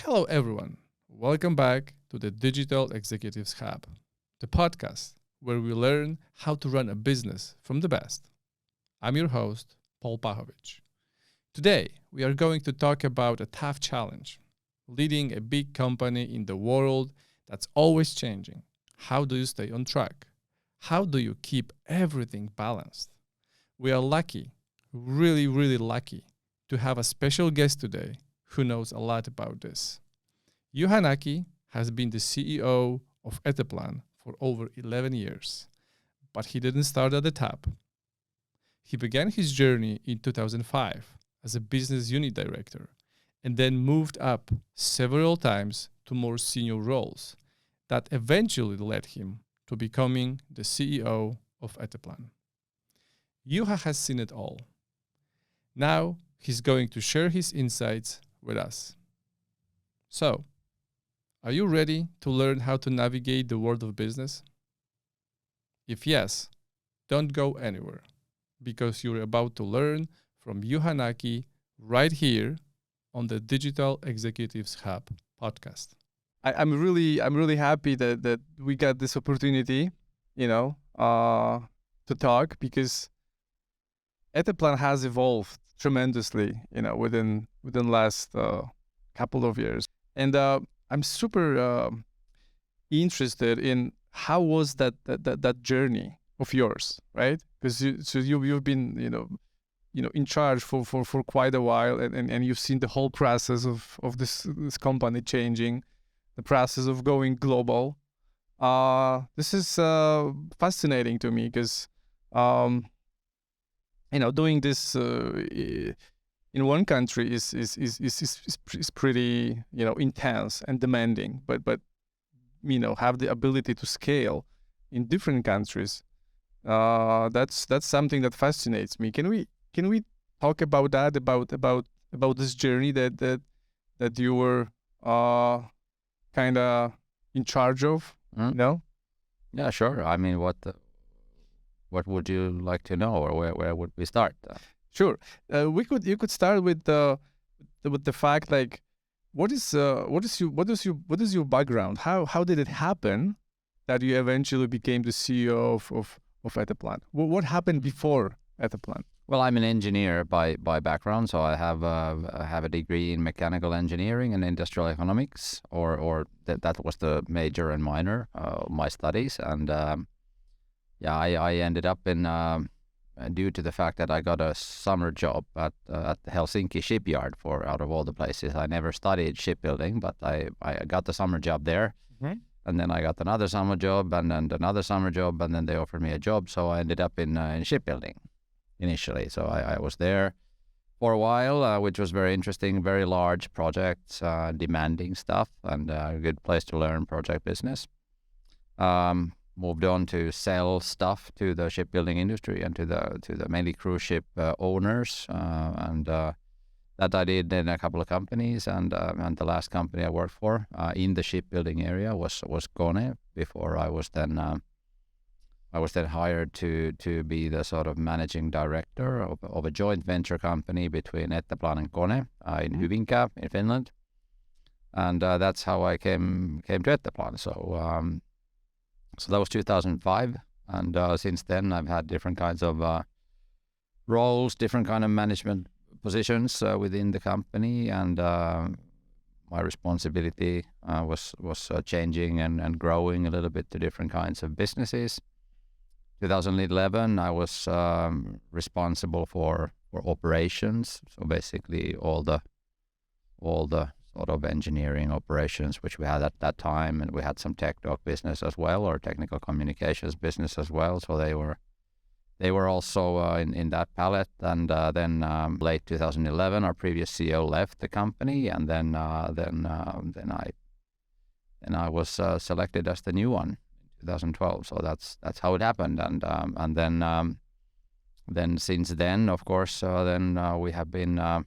Hello, everyone. Welcome back to the Digital Executives Hub, the podcast where we learn how to run a business from the best. I'm your host, Paul Pahovic. Today, we are going to talk about a tough challenge, leading a big company in the world that's always changing. How do you stay on track? How do you keep everything balanced? We are lucky, really lucky, to have a special guest today who knows a lot about this. Juha Nakki has been the CEO of Etteplan for over 11 years, but he didn't start at the top. He began his journey in 2005 as a business unit director and then moved up several times to more senior roles that eventually led him to becoming the CEO of Etteplan. Juha has seen it all. Now he's going to share his insights with us. So, are you ready to learn how to navigate the world of business? If yes, don't go anywhere because you're about to learn from Juha Nakki right here on the Digital Executives Hub podcast. I'm really happy that we got this opportunity, to talk because Etteplan has evolved tremendously, within last couple of years, and I'm super interested in how was that journey of yours, right? Because you've been in charge for quite a while, and you've seen the whole process of this company changing, the process of going global. This is fascinating to me because doing this in one country is pretty intense and demanding, but have the ability to scale in different countries. That's something that fascinates me. Can we talk about that, about this journey that you were kind of in charge of? Yeah, sure. I mean, what would you like to know, or where would we start? Sure. You could start with the fact, like, what is your background? How did it happen that you eventually became the CEO of Etteplan? What happened before Etteplan? Well, I'm an engineer by background, so I have a degree in mechanical engineering and industrial economics, or that was the major and minor of my studies, and I ended up in. Due to the fact that I got a summer job at the Helsinki shipyard. Out of all the places, I never studied shipbuilding, but I got the summer job there. Mm-hmm. And then I got another summer job, and then another summer job, and then they offered me a job, so I ended up in shipbuilding initially. So I was there for a while, which was very interesting, very large projects, demanding stuff, and a good place to learn project business. Moved on to sell stuff to the shipbuilding industry and to the mainly cruise ship owners, and that I did in a couple of companies, and the last company I worked for in the shipbuilding area was Kone. Before I was then hired to be the sort of managing director of a joint venture company between Etteplan and Kone in Hyvinkää in Finland, and that's how I came to Etteplan. So that was 2005, and since then I've had different kinds of roles, different kind of management positions within the company, and my responsibility was changing and growing a little bit to different kinds of businesses. 2011, I was responsible for operations, so basically all the sort of engineering operations which we had at that time, and we had some tech doc business as well, or technical communications business as well. So they were also in that palette. And then late 2011, our previous CEO left the company, and then I was selected as the new one in 2012. So that's how it happened. And then since then, of course, we have been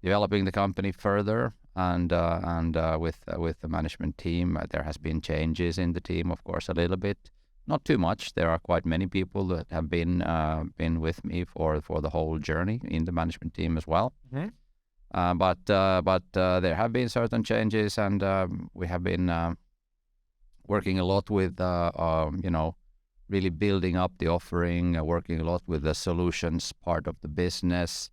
developing the company further. And with the management team, there has been changes in the team, of course, a little bit, not too much. There are quite many people that have been with me for the whole journey in the management team as well. Mm-hmm. But there have been certain changes, and we have been working a lot with really building up the offering, working a lot with the solutions part of the business,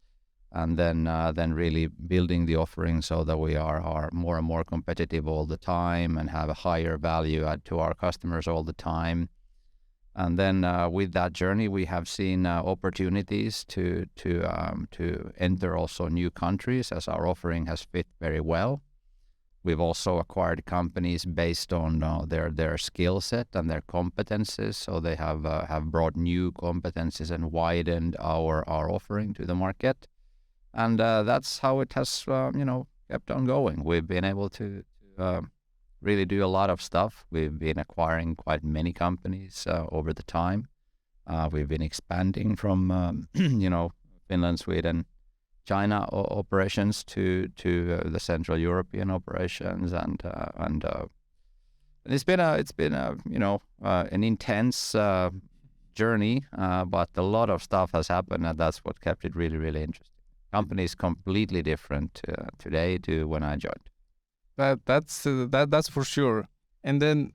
and then really building the offering so that we are more and more competitive all the time and have a higher value add to our customers all the time. And then with that journey, we have seen opportunities to enter also new countries as our offering has fit very well. We've also acquired companies based on their skill set and their competences, so they have brought new competences and widened our offering to the market, and that's how it has kept on going. We've been able to really do a lot of stuff. We've been acquiring quite many companies over the time. We've been expanding from Finland, Sweden, China operations to the Central European operations, and it's been an intense journey, but a lot of stuff has happened, and that's what kept it really, really interesting. Company is completely different today to when I joined. That's for sure. And then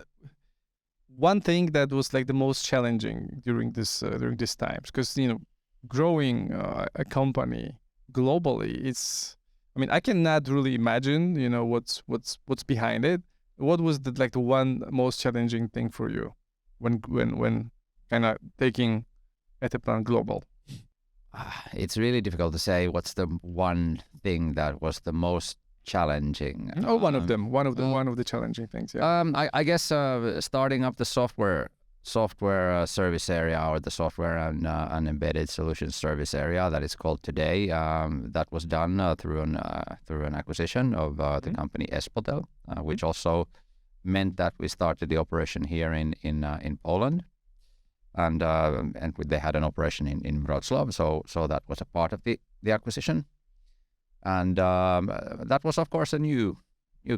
one thing that was like the most challenging during this times, because growing a company globally, I cannot really imagine what's behind it. What was the one most challenging thing for you when kind of taking Etteplan global? It's really difficult to say what's the one thing that was the most challenging. One of the challenging things. Yeah. I guess starting up the software service area, or the software and embedded solutions service area that is called today. That was done through an acquisition of the company Espotel, which also meant that we started the operation here in Poland, and they had an operation in Wrocław, so that was a part of the acquisition, and that was of course a new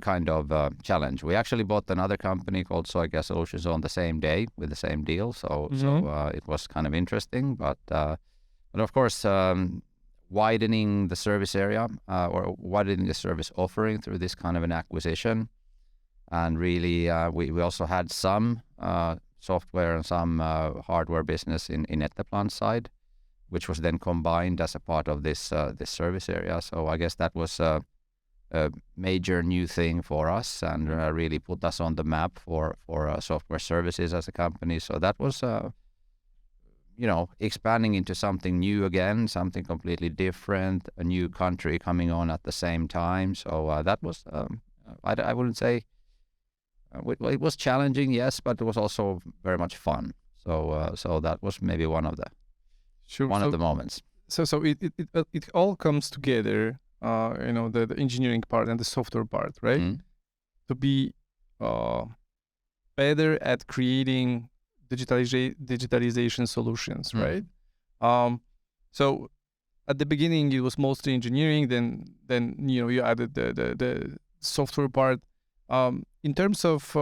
kind of challenge. We actually bought another company called Soikia Solutions on the same day with the same deal, so it was kind of interesting. But of course, widening the service area or widening the service offering through this kind of an acquisition, and really we also had some software and some hardware business in Etteplan side, which was then combined as a part of this service area. So I guess that was a major new thing for us, and really put us on the map for software services as a company. So that was expanding into something new again, something completely different, a new country coming on at the same time. So that was I wouldn't say it was challenging, yes, but it was also very much fun. So that was maybe one of the moments. So it all comes together. The engineering part and the software part, right? Mm. To be better at creating digitalization solutions, right? So at the beginning it was mostly engineering, then you added the software part. In terms of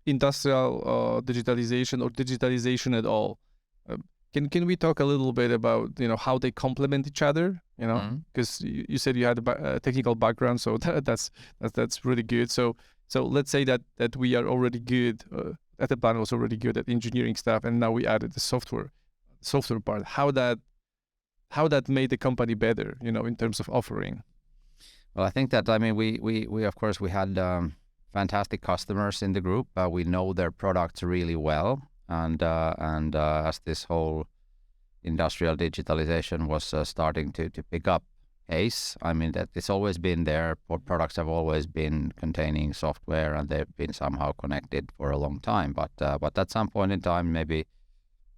industrial digitalization or digitalization at all, can we talk a little bit about how they complement each other? Because you said you had a technical background, so that's really good. So let's say that we are already good. Etteplan was already good at engineering stuff, and now we added the software part. How that made the company better, in terms of offering. Well, I think that we of course we had fantastic customers in the group. We know their products really well. And as this whole industrial digitalization was starting to pick up pace, that it's always been there. Products have always been containing software, and they've been somehow connected for a long time. But at some point in time, maybe,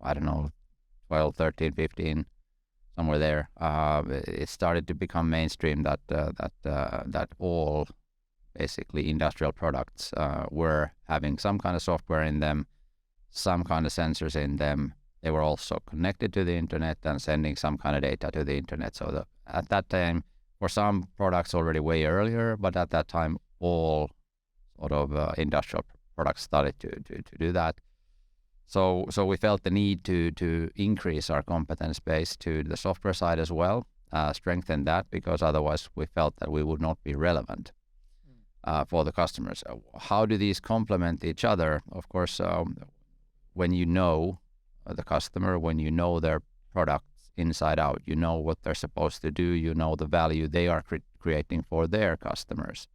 I don't know, 12, 13, 15, somewhere there, it started to become mainstream that all basically industrial products were having some kind of software in them, some kind of sensors in them. They were also connected to the internet and sending some kind of data to the internet. So at that time, for some products already way earlier, but at that time, all sort of industrial products started to do that. So we felt the need to increase our competence base to the software side as well. strengthen that, because otherwise we felt that we would not be relevant for the customers. How do these complement each other? Of course, when you know the customer, when you know their products inside out, you know what they're supposed to do, you know the value they are creating for their customers.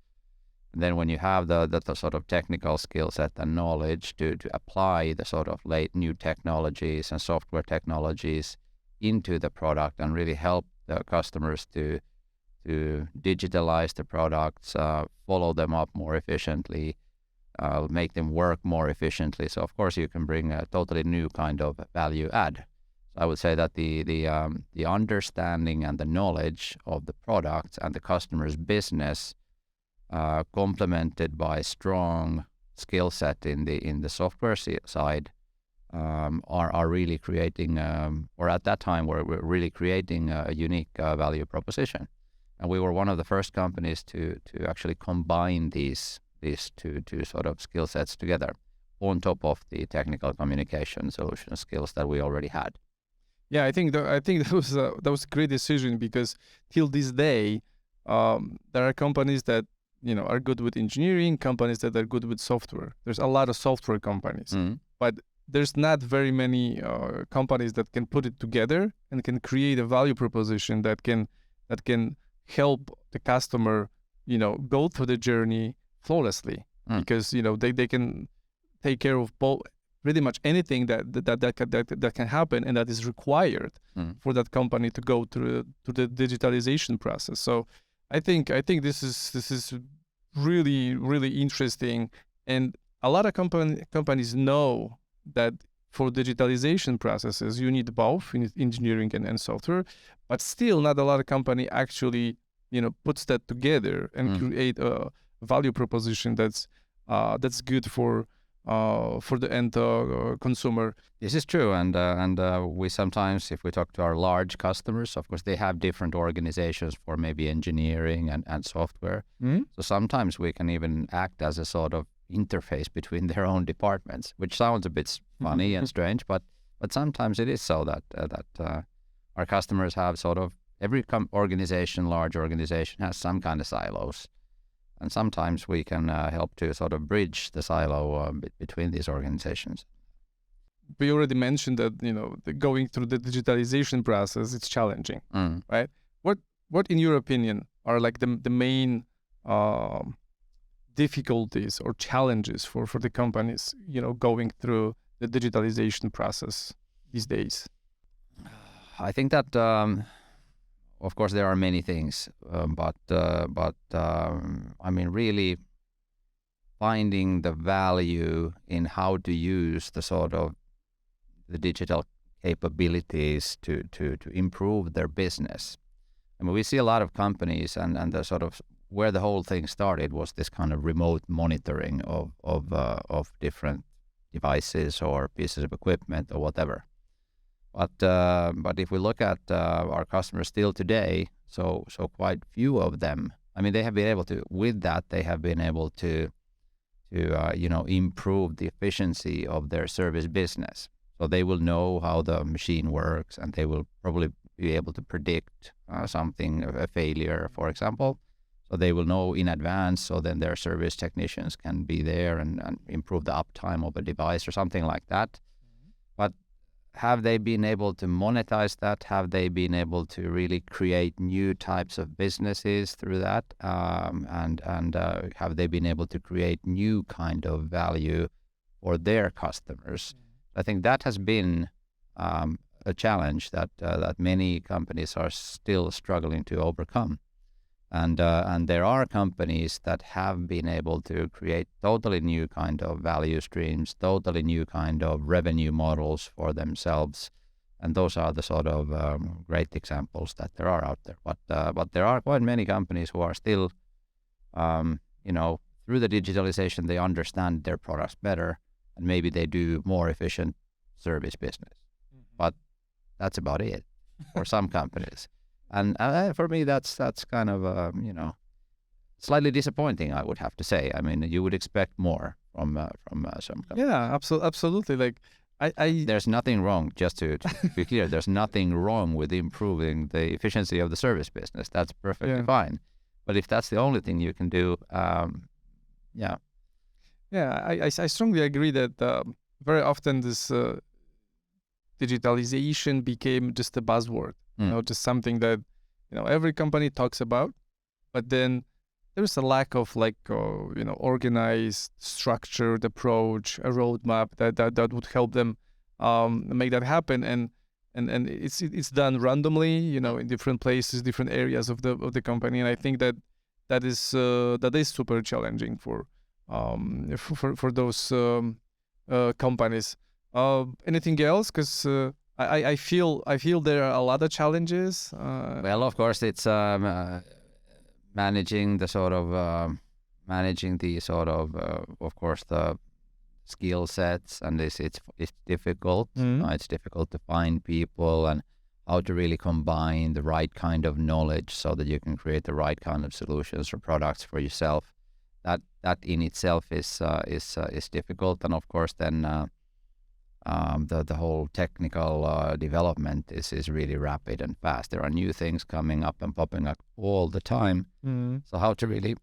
And then when you have the sort of technical skill set and knowledge to apply the sort of late new technologies and software technologies into the product and really help the customers to digitalize the products, follow them up more efficiently, make them work more efficiently. So of course you can bring a totally new kind of value add. So I would say that the understanding and the knowledge of the products and the customer's business, complemented by strong skill set in the software side, are really creating, or at that time we're really creating a unique value proposition. And we were one of the first companies to actually combine these two sort of skill sets together on top of the technical communication solution skills that we already had. Yeah, I think that was a great decision, because till this day, there are companies that are good with engineering, companies that are good with software. There's a lot of software companies, but there's not very many companies that can put it together and can create a value proposition that can help the customer, go through the journey flawlessly, because they can take care of pretty much anything that can happen and that is required for that company to go through to the digitalization process. So I think this is really, really interesting, and a lot of companies know that for digitalization processes you need both, you need engineering and software, but still not a lot of company actually puts that together and create a value proposition that's good for the end consumer. This is true, and we sometimes, if we talk to our large customers, of course they have different organizations for maybe engineering and software. So sometimes we can even act as a sort of interface between their own departments, which sounds a bit funny and strange, but sometimes it is so that our customers have sort of every large organization has some kind of silos. And sometimes we can help to sort of bridge the silo between these organizations. We already mentioned that going through the digitalization process, it's challenging, right? What in your opinion are like the main difficulties or challenges for the companies going through the digitalization process these days? I think that of course there are many things, but I mean really finding the value in how to use the sort of the digital capabilities to improve their business. I mean, we see a lot of companies, and the sort of where the whole thing started was this kind of remote monitoring of different devices or pieces of equipment or whatever. But if we look at our customers still today, so quite few of them, I mean, they have been able to, with that, they have been able to improve the efficiency of their service business. So they will know how the machine works, and they will probably be able to predict something, a failure, for example. So they will know in advance, so then their service technicians can be there and improve the uptime of a device or something like that. But have they been able to monetize that? Have they been able to really create new types of businesses through that? And have they been able to create new kind of value for their customers? I think that has been a challenge that many companies are still struggling to overcome. And there are companies that have been able to create totally new kind of value streams, totally new kind of revenue models for themselves, and those are the sort of great examples that there are out there. But there are quite many companies who are still, through the digitalization, they understand their products better, and maybe they do more efficient service business. But that's about it for some companies. And for me, that's kind of slightly disappointing, I would have to say. I mean, you would expect more from some companies. Yeah, absolutely. Like There's nothing wrong, just to be clear, there's nothing wrong with improving the efficiency of the service business. That's perfectly fine. But if that's the only thing you can do, yeah. Yeah, I strongly agree that very often this digitalization became just a buzzword, just something that, every company talks about, but then there's a lack of organized, structured approach, a roadmap that would help them make that happen. And it's done randomly, in different places, different areas of the company. And I think that is super challenging for those companies. Anything else? Because I feel there are a lot of challenges. Well, of course, it's managing the of course, the skill sets, and it's difficult. It's difficult to find people and how to really combine the right kind of knowledge so that you can create the right kind of solutions or products for yourself. That in itself is difficult, and of course then the whole technical development is really rapid and fast. There are new things coming up and popping up all the time. So how to really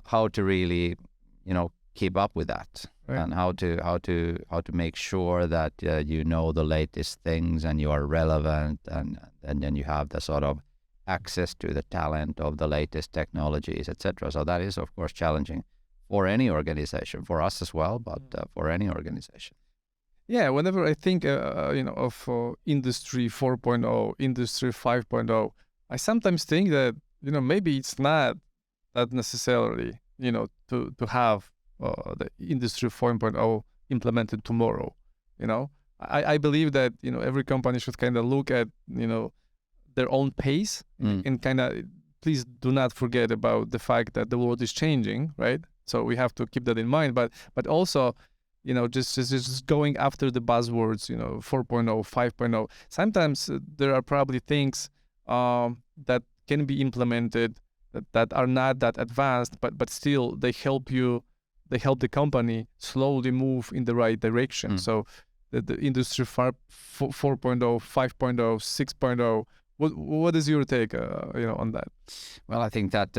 how to really keep up with that, right, and how to make sure that you know the latest things and you are relevant, and then you have the sort of access to the talent of the latest technologies, etc. So that is, of course, challenging for any organization, for us as well, but for any organization. Yeah, whenever I think of Industry 4.0, Industry 5.0, I sometimes think that maybe it's not that necessarily to have the Industry 4.0 implemented tomorrow. I believe that every company should kind of look at their own pace and kind of, please do not forget about the fact that the world is changing, right? So we have to keep that in mind, but also just going after the buzzwords, 4.0, 5.0. Sometimes there are probably things that can be implemented that are not that advanced, but still they help the company slowly move in the right direction. So the Industry 4.0, 5.0, 6.0. What is your take, on that? Well, I think that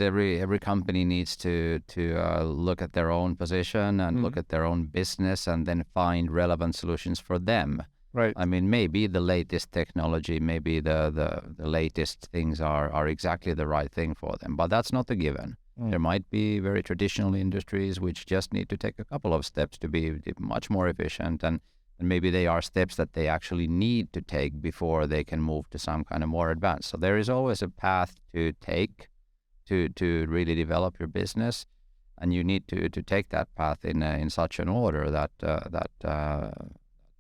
every company needs to look at their own position and look at their own business, and then find relevant solutions for them. Right. I mean, maybe the latest technology, maybe the latest things are exactly the right thing for them, but that's not a given. There might be very traditional industries which just need to take a couple of steps to be much more efficient, and maybe they are steps that they actually need to take before they can move to some kind of more advanced. So there is always a path to take to really develop your business, and you need to take that path in such an order that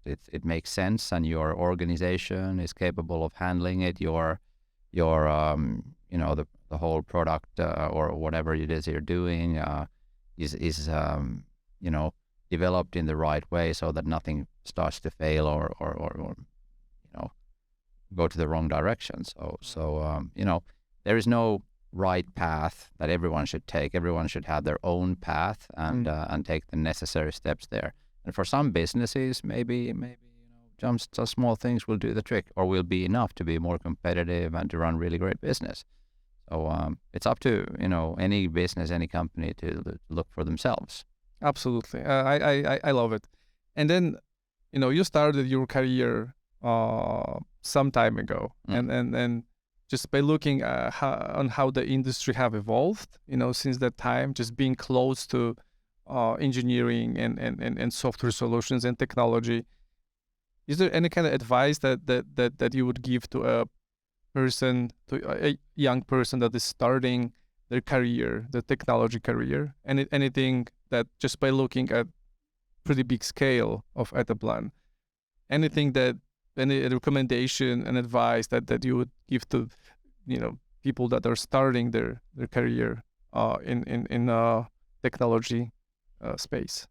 it makes sense, and your organization is capable of handling it. Your the whole product or whatever it is you're doing is developed in the right way, so that nothing starts to fail or go to the wrong direction. So there is no right path that everyone should take. Everyone should have their own path and take the necessary steps there. And for some businesses, maybe just some small things will do the trick, or will be enough to be more competitive and to run really great business. So it's up to any business, any company to look for themselves. Absolutely, I love it. And then you started your career some time ago, and just by looking on how the industry have evolved, since that time, just being close to engineering and software solutions and technology, is there any kind of advice that you would give to a young person that is starting their career, the technology career, and anything that, just by looking at pretty big scale of Etteplan, any recommendation and advice that you would give to people that are starting their career in technology space?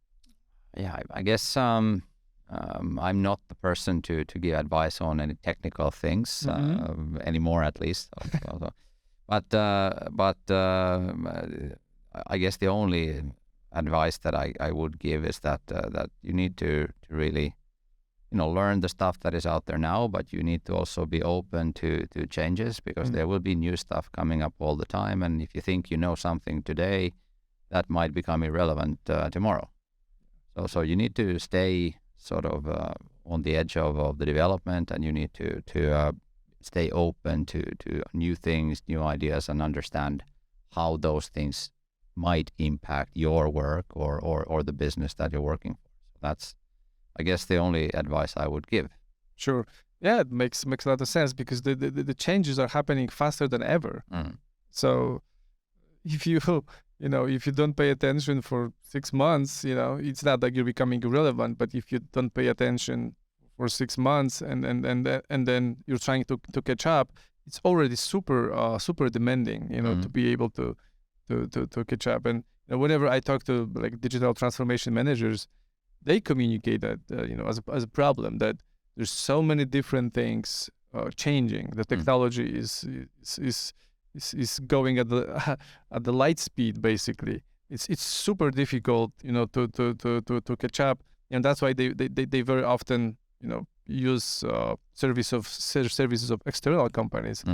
Yeah, I guess I'm not the person to give advice on any technical things anymore, at least. But I guess the only advice that I would give is that that you need to really learn the stuff that is out there now, but you need to also be open to changes, because there will be new stuff coming up all the time. And if you think you know something today, that might become irrelevant tomorrow. So you need to stay sort of on the edge of the development, and you need to stay open to new things, new ideas, and understand how those things might impact your work or the business that you're working for. That's, I guess, the only advice I would give. Sure. Yeah, it makes a lot of sense, because the changes are happening faster than ever. So if you if you don't pay attention for 6 months, it's not like you're becoming irrelevant. But if you don't pay attention for 6 months and then you're trying to catch up, it's already super demanding, to be able to catch up. And whenever I talk to like digital transformation managers, they communicate that as a problem, that there's so many different things changing. The technology is going at the light speed. Basically, it's super difficult to catch up, and that's why they very often use services of external companies,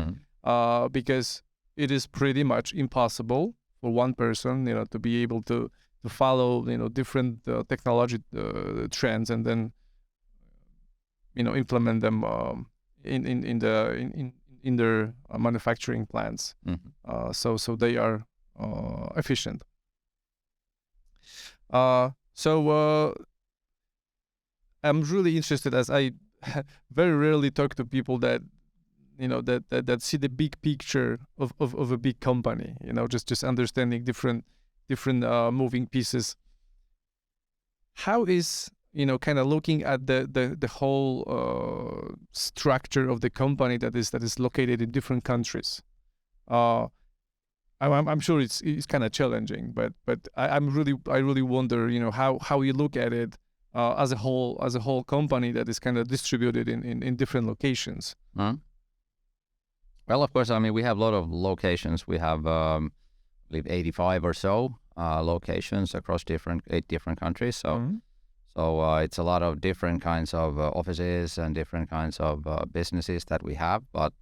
because it is pretty much impossible for one person to be able to follow different technology trends and then implement them in their manufacturing plants. So they are efficient. So I'm really interested, as I very rarely talk to people that that see the big picture of a big company, just understanding different moving pieces. How is kind of looking at the whole structure of the company that is located in different countries? I'm sure it's kind of challenging, but I really wonder how you look at it as a whole company that is kind of distributed in different locations. Well, of course, I mean, we have a lot of locations. We have, I believe, 85 or so locations across 8 different countries. So it's a lot of different kinds of offices and different kinds of businesses that we have. But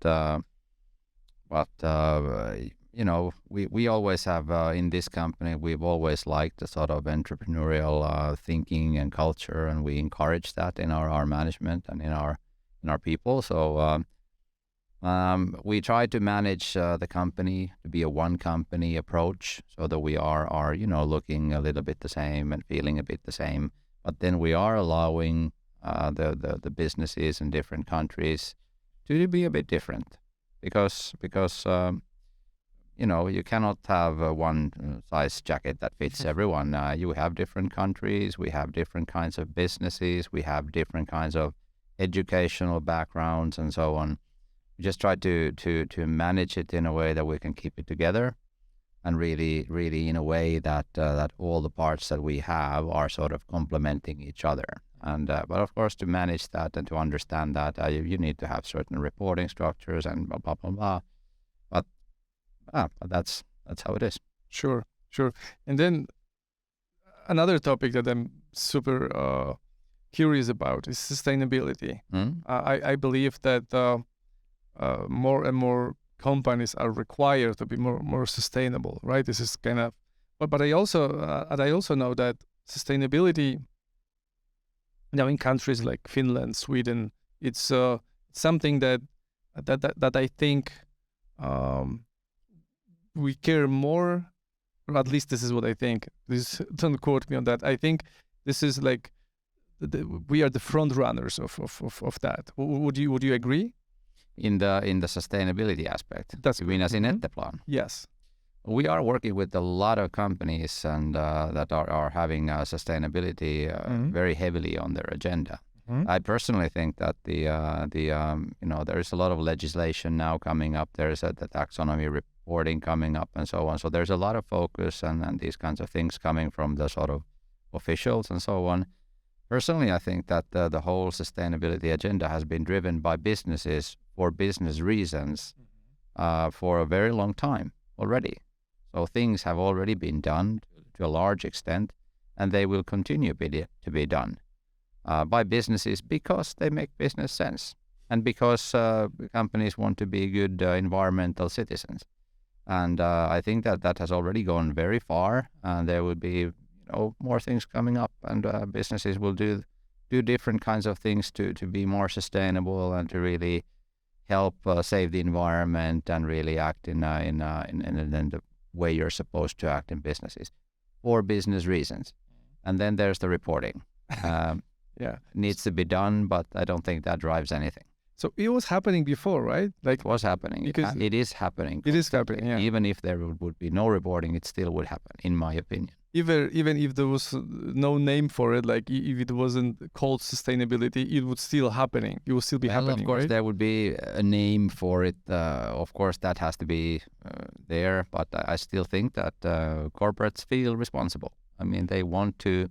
we always have in this company, we've always liked the sort of entrepreneurial thinking and culture, and we encourage that in our management and in our people. So we try to manage the company to be a one company approach, so that we are looking a little bit the same and feeling a bit the same. But then we are allowing the businesses in different countries to be a bit different, because you cannot have one size jacket that fits everyone. You have different countries, we have different kinds of businesses, we have different kinds of educational backgrounds and so on. We just try to manage it in a way that we can keep it together, and really in a way that that all the parts that we have are sort of complementing each other. And but of course, to manage that and to understand that, you need to have certain reporting structures and blah blah blah. But that's how it is. Sure. And then another topic that I'm super curious about is sustainability. I believe that more and more companies are required to be more sustainable, right? This is kind of, but I also know that sustainability now in countries like Finland, Sweden, it's something that I think we care more, or at least this is what I think. Don't quote me on that. I think this is like we are the front runners of that. Would you agree? In the sustainability aspect. That's you mean as in Etteplan? Yes. We are working with a lot of companies and that are having sustainability very heavily on their agenda. I personally think that there is a lot of legislation now coming up. There is the taxonomy reporting coming up and so on. So there's a lot of focus and these kinds of things coming from the sort of officials and so on. Personally, I think that the whole sustainability agenda has been driven by businesses for business reasons for a very long time already. So things have already been done to a large extent, and they will continue to be done by businesses because they make business sense and because companies want to be good environmental citizens. And I think that has already gone very far, and there will be more things coming up, and businesses will do different kinds of things to be more sustainable and to really help save the environment and really act in the way you're supposed to act in businesses for business reasons. And then there's the reporting. Needs to be done, but I don't think that drives anything. So it was happening before, right? Like it was happening. Because it is happening. It is happening, yeah. Even if there would be no reporting, it still would happen, in my opinion. Even if there was no name for it, like if it wasn't called sustainability, it would still happening. It would still be happening. Of course, right? There would be a name for it. Of course, that has to be there. But I still think that corporates feel responsible. I mean, they want to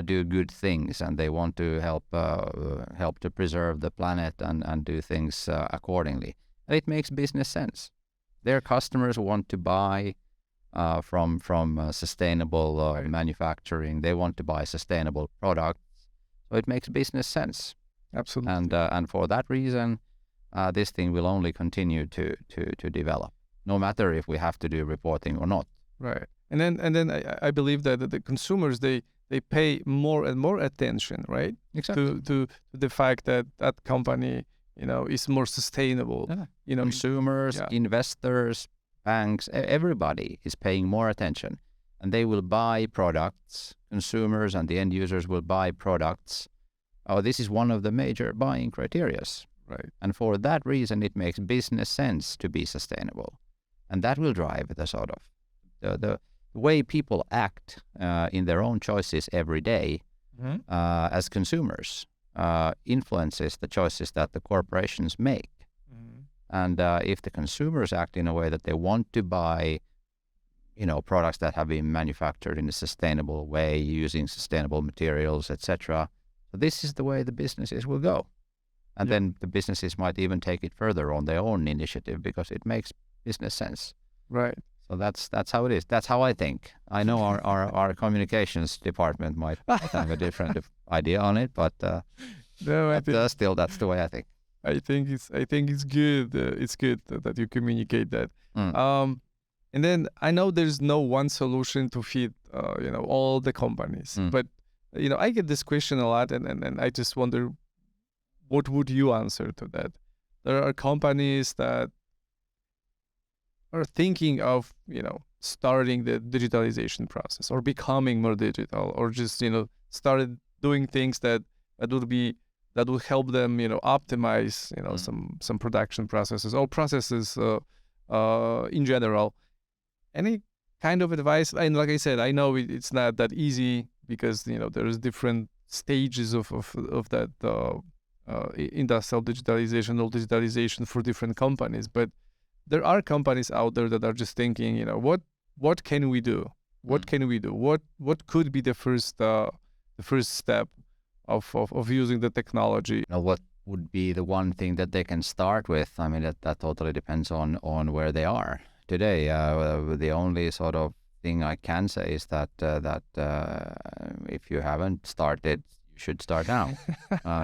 do good things, and they want to help to preserve the planet and do things accordingly. And it makes business sense. Their customers want to buy from sustainable manufacturing. They want to buy sustainable products, so it makes business sense. Absolutely. And for that reason, this thing will only continue to develop, no matter if we have to do reporting or not. Right. And then I believe that the consumers they pay more and more attention, right? Exactly. To the fact that company is more sustainable. Yeah. Consumers, investors, banks, everybody is paying more attention, and they will buy products. Consumers and the end users will buy products. This is one of the major buying criterias. Right. And for that reason, it makes business sense to be sustainable, and that will drive the sort of the way people act in their own choices every day as consumers influences the choices that the corporations make. And if the consumers act in a way that they want to buy, products that have been manufactured in a sustainable way, using sustainable materials, etc., so this is the way the businesses will go. And then the businesses might even take it further on their own initiative because it makes business sense. Right. So that's how it is. That's how I think. I know our communications department might have a different idea on it, but still that's the way I think. I think it's good. It's good that you communicate that. And then I know there's no one solution to fit all the companies, but I get this question a lot, and I just wonder, what would you answer to that? There are companies that are thinking of starting the digitalization process or becoming more digital, or just started doing things that would help them optimize some production processes or processes in general. Any kind of advice? And like I said, I know it's not that easy because there's different stages of that industrial digitalization or digitalization for different companies, but there are companies out there that are just thinking, what can we do? What can we do? What could be the first step of using the technology? What would be the one thing that they can start with? I mean, that totally depends on where they are today. The only sort of thing I can say is that if you haven't started, you should start now,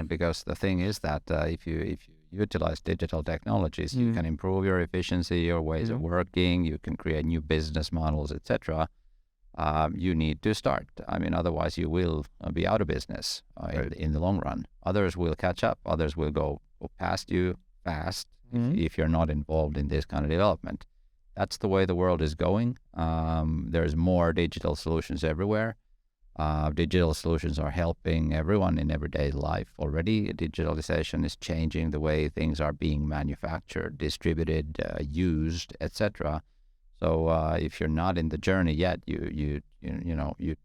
because the thing is that if you utilize digital technologies, you can improve your efficiency, your ways of working, you can create new business models, etc. You need to start. I mean, otherwise you will be out of business in the long run. Others will catch up. Others will go past you fast if you're not involved in this kind of development. That's the way the world is going. There's more digital solutions everywhere. Digital solutions are helping everyone in everyday life already. Digitalization is changing the way things are being manufactured, distributed, used, etc. So if you're not in the journey yet, you'd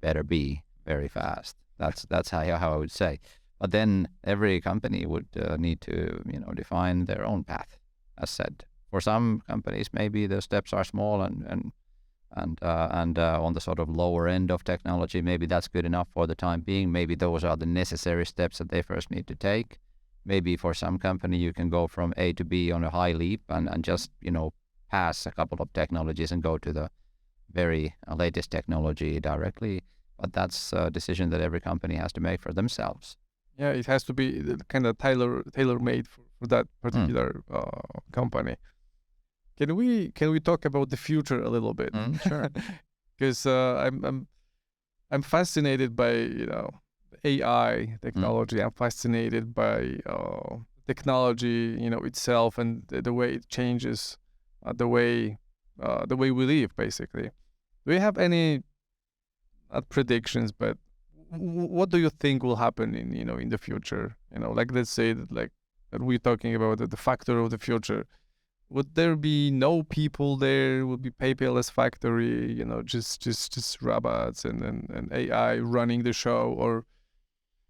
better be very fast. That's how I would say. But then every company would need to define their own path. As said, for some companies maybe the steps are small and on the sort of lower end of technology, maybe that's good enough for the time being. Maybe those are the necessary steps that they first need to take. Maybe for some company you can go from A to B on a high leap and just pass a couple of technologies and go to the very latest technology directly, but that's a decision that every company has to make for themselves. Yeah, it has to be kind of tailor-made for that particular company. Can we talk about the future a little bit? Sure. Because I'm fascinated by AI technology. I'm fascinated by technology itself and the way it changes the way we live, basically. Do you have any not predictions, but what do you think will happen in the future? Like let's say that we're talking about the factor of the future. Would there be no people there? Would be paperless factory? Just robots and AI running the show? Or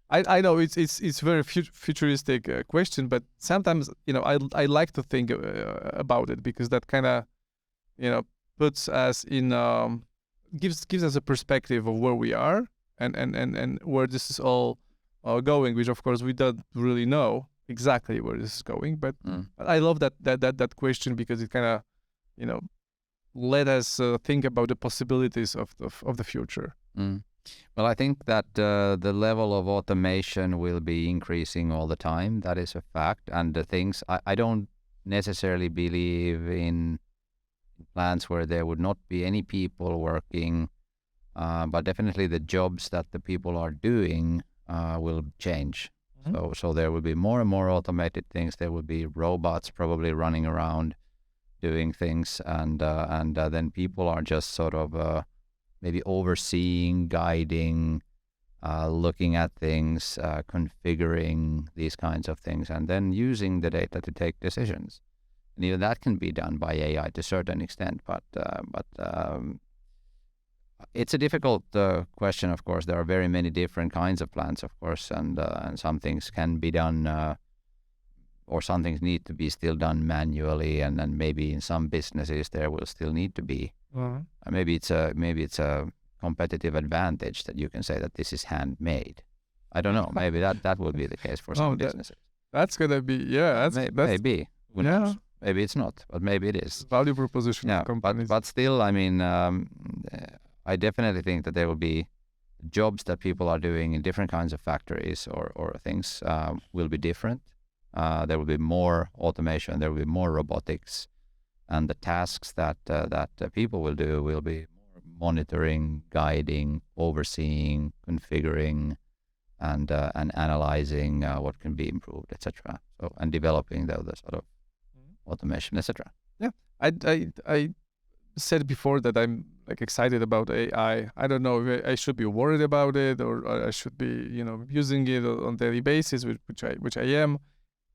I know it's very futuristic question, but sometimes I like to think about it because that kind of puts us in gives us a perspective of where we are and where this is all going, which of course we don't really know exactly where this is going, but I love that question because it kind of let us think about the possibilities of the future. Well, I think that the level of automation will be increasing all the time. That is a fact. And the things I don't necessarily believe in plants where there would not be any people working, but definitely the jobs that the people are doing will change. So there will be more and more automated things. There will be robots probably running around doing things, and then people are just sort of maybe overseeing, guiding, looking at things, configuring these kinds of things, and then using the data to take decisions. And even that can be done by AI to a certain extent, but it's a difficult question, of course. There are very many different kinds of plants, of course, and some things can be done, or some things need to be still done manually, and then maybe in some businesses there will still need to be. Maybe it's a competitive advantage that you can say that this is handmade. I don't know. Maybe that will be the case for some businesses. That's gonna be maybe. Who knows? Maybe it's not, but maybe it is. Value proposition. Yeah, but still, I mean, I definitely think that there will be jobs that people are doing in different kinds of factories or things will be different. There will be more automation. There will be more robotics, and the tasks that people will do will be more monitoring, guiding, overseeing, configuring, and analyzing what can be improved, etc. So and developing the sort of automation, etc. Yeah, I said before that I'm excited about AI. I don't know if I should be worried about it or I should be using it on a daily basis, which I am.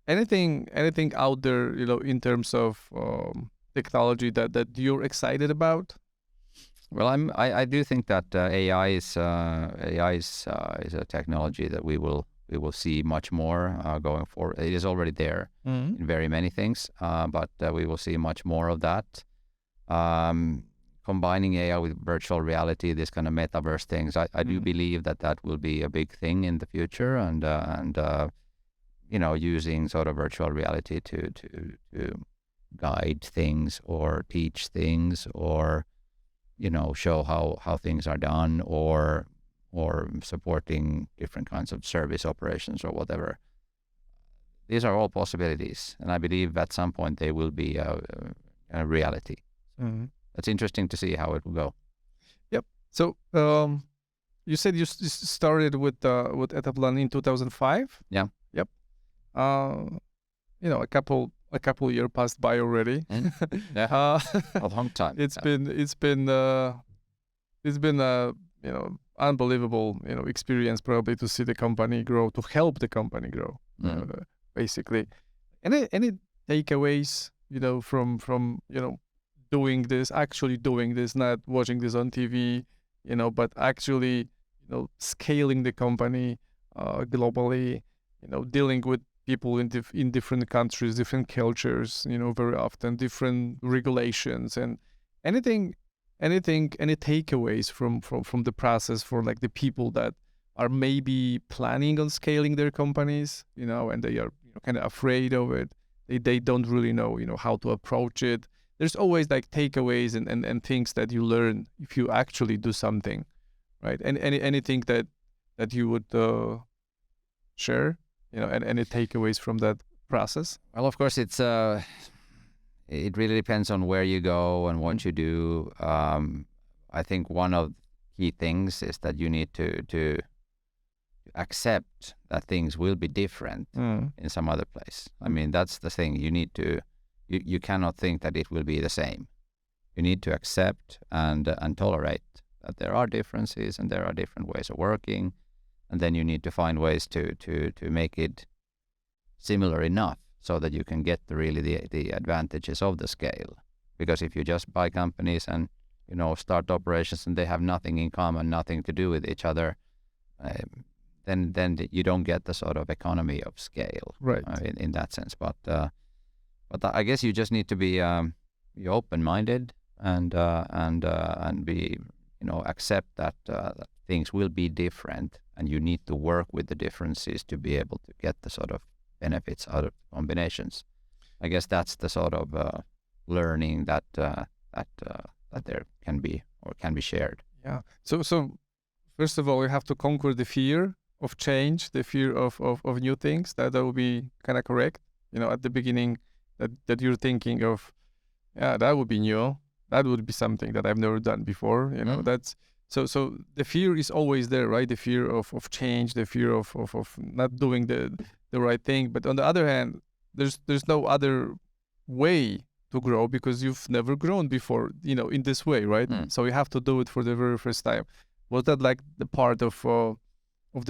Anything out there in terms of technology that you're excited about? Well, I do think that AI is a technology that we will see much more going forward. It is already there in very many things, but we will see much more of that. Combining AI with virtual reality, this kind of metaverse things, I do believe that will be a big thing in the future, and using sort of virtual reality to guide things or teach things or show how things are done or supporting different kinds of service operations or whatever. These are all possibilities, and I believe at some point they will be a reality. That's interesting to see how it will go. Yep. So you said you started with Etteplan in 2005. Yeah. Yep. A couple years passed by already. Yeah. A long time. It's been unbelievable experience probably to see the company grow, to help the company grow, basically. Any takeaways from actually doing this, not watching this on TV, but actually scaling the company globally, dealing with people in different countries, different cultures, very often different regulations, and any takeaways from the process for the people that are maybe planning on scaling their companies, and they are kind of afraid of it. They don't really know how to approach it. there's always like takeaways and things that you learn if you actually do something, right? And anything that you would share, and any takeaways from that process? Well, of course, it really depends on where you go and what you do. I think one of key things is that you need to accept that things will be different in some other place. I mean, that's the thing. You cannot think that it will be the same. You need to accept and tolerate that there are differences and there are different ways of working, and then you need to find ways to make it similar enough so that you can get the advantages of the scale. Because if you just buy companies and start operations and they have nothing in common, nothing to do with each other, then you don't get the sort of economy of scale, right? In that sense. But I guess you just need to be open-minded and be accept that things will be different, and you need to work with the differences to be able to get the sort of benefits out of combinations. I guess that's the sort of learning that there can be shared. Yeah. So first of all, you have to conquer the fear of change, the fear of new things. That would be kind of correct. At the beginning, that you're thinking of, yeah, that would be new. That would be something that I've never done before. That's so the fear is always there, right? The fear of change, the fear of not doing the right thing. But on the other hand, there's no other way to grow because you've never grown before, in this way, right? So you have to do it for the very first time. Was that like the part of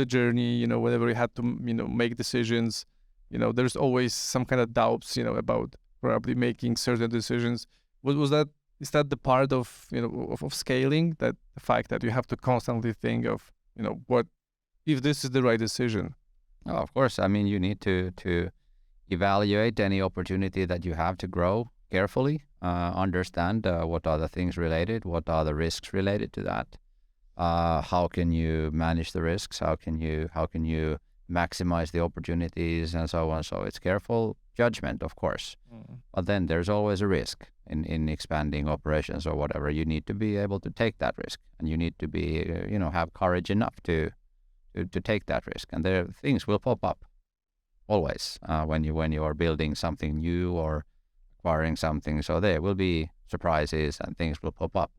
the journey, whenever you had to, make decisions, there's always some kind of doubts, about probably making certain decisions. Is that the part of, of scaling, that the fact that you have to constantly think of, what if this is the right decision? Oh, of course. I mean, you need to evaluate any opportunity that you have to grow carefully, understand what are the things related, what are the risks related to that, how can you manage the risks, how can you maximize the opportunities, and so on. So it's careful judgment, of course, but then there's always a risk in expanding operations or whatever. You need to be able to take that risk, and you need to be have courage enough to take that risk, and there things will pop up always when you are building something new or acquiring something. So there will be surprises and things will pop up,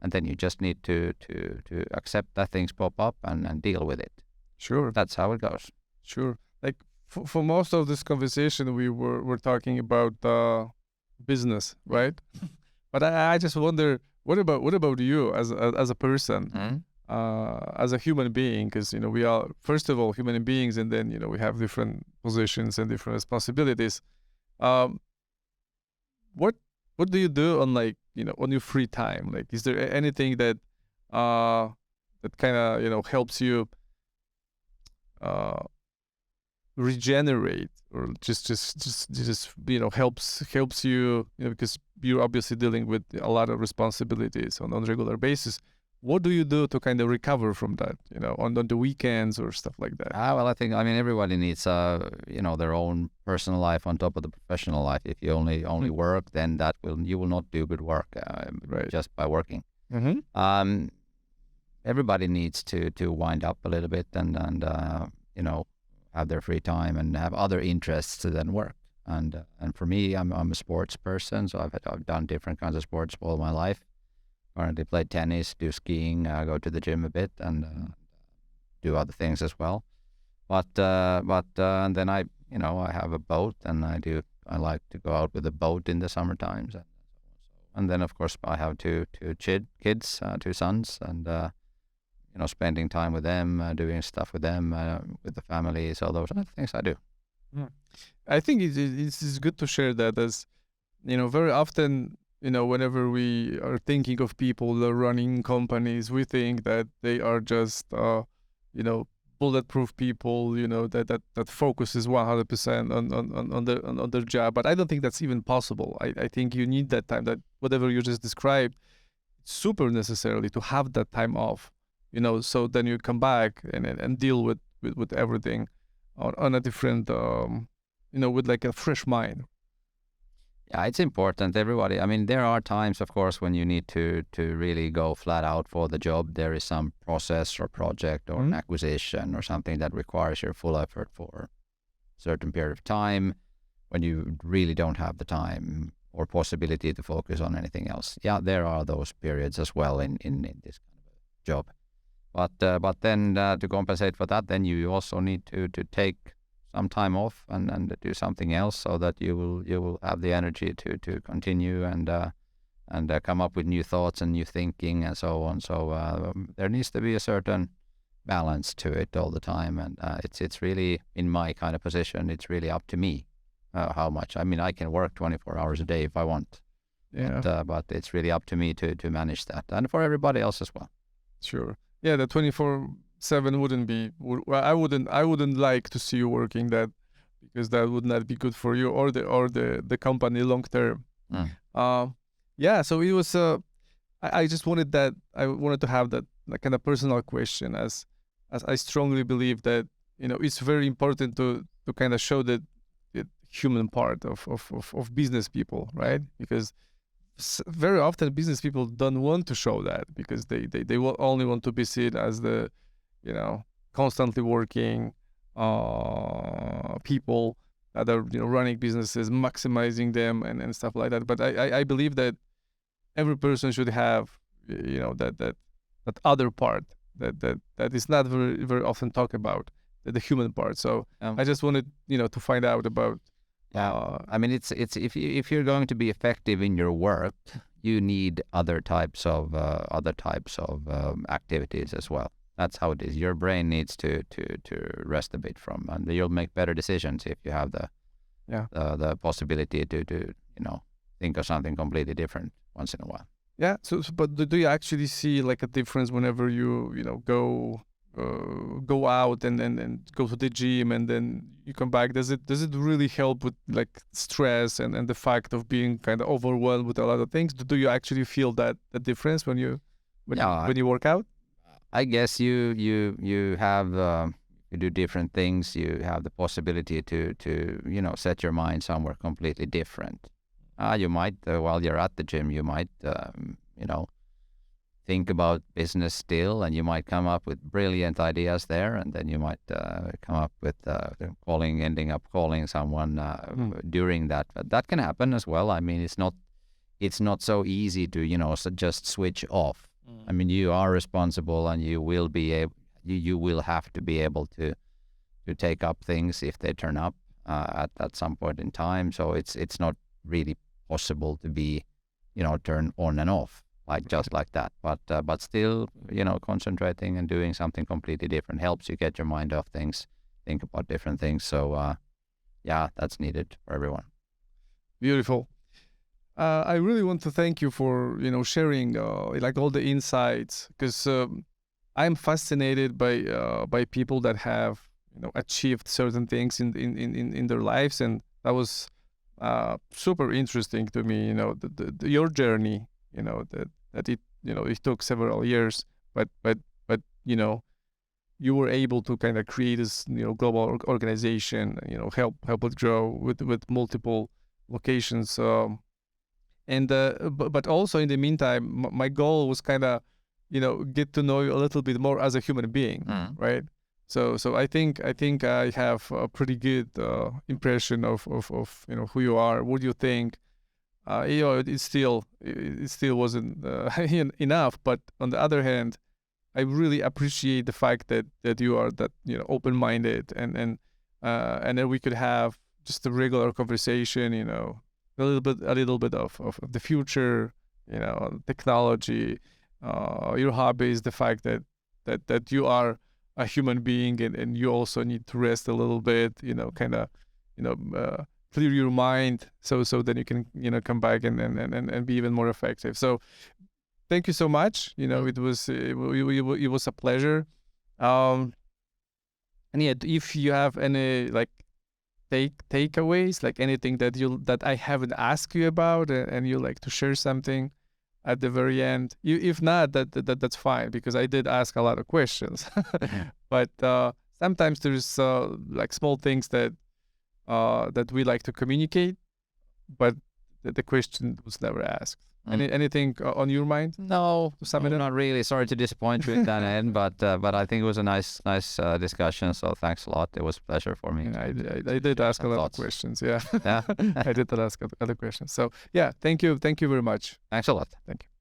and then you just need to accept that things pop up and deal with it. Sure. That's how it goes. Sure. Like for most of this conversation, we're talking about business, right? But I just wonder, what about you as a person, as a human being? Because we are, first of all, human beings, and then we have different positions and different responsibilities. What do you do on on your free time? Like, is there anything that kind of helps you regenerate, or just helps you, because you're obviously dealing with a lot of responsibilities on a regular basis. What do you do to kind of recover from that, on the weekends or stuff like that? Well, I mean, everybody needs their own personal life on top of the professional life. If you only work, then you will not do good work Right. just by working. Mm-hmm. Everybody needs to wind up a little bit and have their free time and have other interests than work. And for me, I'm a sports person, so I've done different kinds of sports all my life. Currently play tennis, do skiing, go to the gym a bit, and do other things as well. But and then I have a boat, and I like to go out with a boat in the summer times. And then of course I have two kids, two sons, and spending time with them, doing stuff with them, with the family. So those are the things I do. I think it's good to share that, as very often, whenever we are thinking of people that are running companies, we think that they are just bulletproof people, that focuses 100% on their job. But I don't think that's even possible. I think you need that time, that whatever you just described, it's super necessarily to have that time off, so then you come back and deal with everything on a different, with like a fresh mind. Yeah, it's important. Everybody, I mean, there are times, of course, when you need to really go flat out for the job. There is some process or project or an acquisition or something that requires your full effort for a certain period of time when you really don't have the time or possibility to focus on anything else. Yeah, there are those periods as well in this kind of a job. But then to compensate for that, then you also need to take some time off and do something else so that you will have the energy to continue and come up with new thoughts and new thinking and so on. So there needs to be a certain balance to it all the time, and it's really, in my kind of position, it's really up to me how much. I mean, I can work 24 hours a day if I want, but it's really up to me to manage that, and for everybody else as well. Sure. Yeah, the 24/7 wouldn't be. Well, I wouldn't like to see you working that, because that would not be good for you or the company long term. Yeah. So it was. I just wanted that. I wanted to have that like kind of personal question, as I strongly believe that it's very important to kind of show the human part of business people, right? Because very often business people don't want to show that, because they will only want to be seen as the constantly working people that are running businesses, maximizing them and stuff like that. But I believe that every person should have that other part that is not very very often talked about, the human part. So I just wanted to find out about. Yeah, I mean, it's if you're going to be effective in your work, you need other types of activities as well. That's how it is. Your brain needs to rest a bit from, and you'll make better decisions if you have the possibility to think of something completely different once in a while. Yeah. So but do you actually see like a difference whenever you go out and go to the gym and then you come back? Does it really help with like stress and the fact of being kind of overwhelmed with a lot of things? Do you actually feel that difference when you work out? I guess you have you do different things. You have the possibility to set your mind somewhere completely different. You might while you're at the gym, you might think about business still, and you might come up with brilliant ideas there, and then you might come up with ending up calling someone during that. But that can happen as well. I mean, it's not so easy to just switch off. I mean, you are responsible, and you will have to be able to take up things if they turn up at some point in time. So it's not really possible to be turn on and off just like that. But still, concentrating and doing something completely different helps you get your mind off things, think about different things. So yeah, that's needed for everyone. Beautiful. I really want to thank you for sharing like all the insights, because I'm fascinated by people that have achieved certain things in their lives, and that was super interesting to me. Your journey. That it took several years, but you were able to kind of create this global organization, help it grow with multiple locations. But also in the meantime, my goal was kind of get to know you a little bit more as a human being, right? So I think I have a pretty good impression of who you are, what you think. It still wasn't enough. But on the other hand, I really appreciate the fact that you are that open-minded, and then we could have just a regular conversation, a little bit of the future, technology, your hobbies, the fact that you are a human being, and you also need to rest a little bit, kind of clear your mind, so then you can come back and be even more effective. So thank you so much. It was a pleasure. And yeah, if you have any like takeaways, like anything that I haven't asked you about, and you like to share something at the very end. If not, that's fine, because I did ask a lot of questions. But sometimes there's like small things that we like to communicate, but the question was never asked. Anything on your mind? No, To sum it up? not really. Sorry to disappoint you at that end, but I think it was a nice discussion. So thanks a lot. It was a pleasure for me. Yeah, I did ask a lot thoughts. of questions. Yeah, Yeah. I did ask other questions. So yeah, thank you very much. Thanks a lot. Thank you.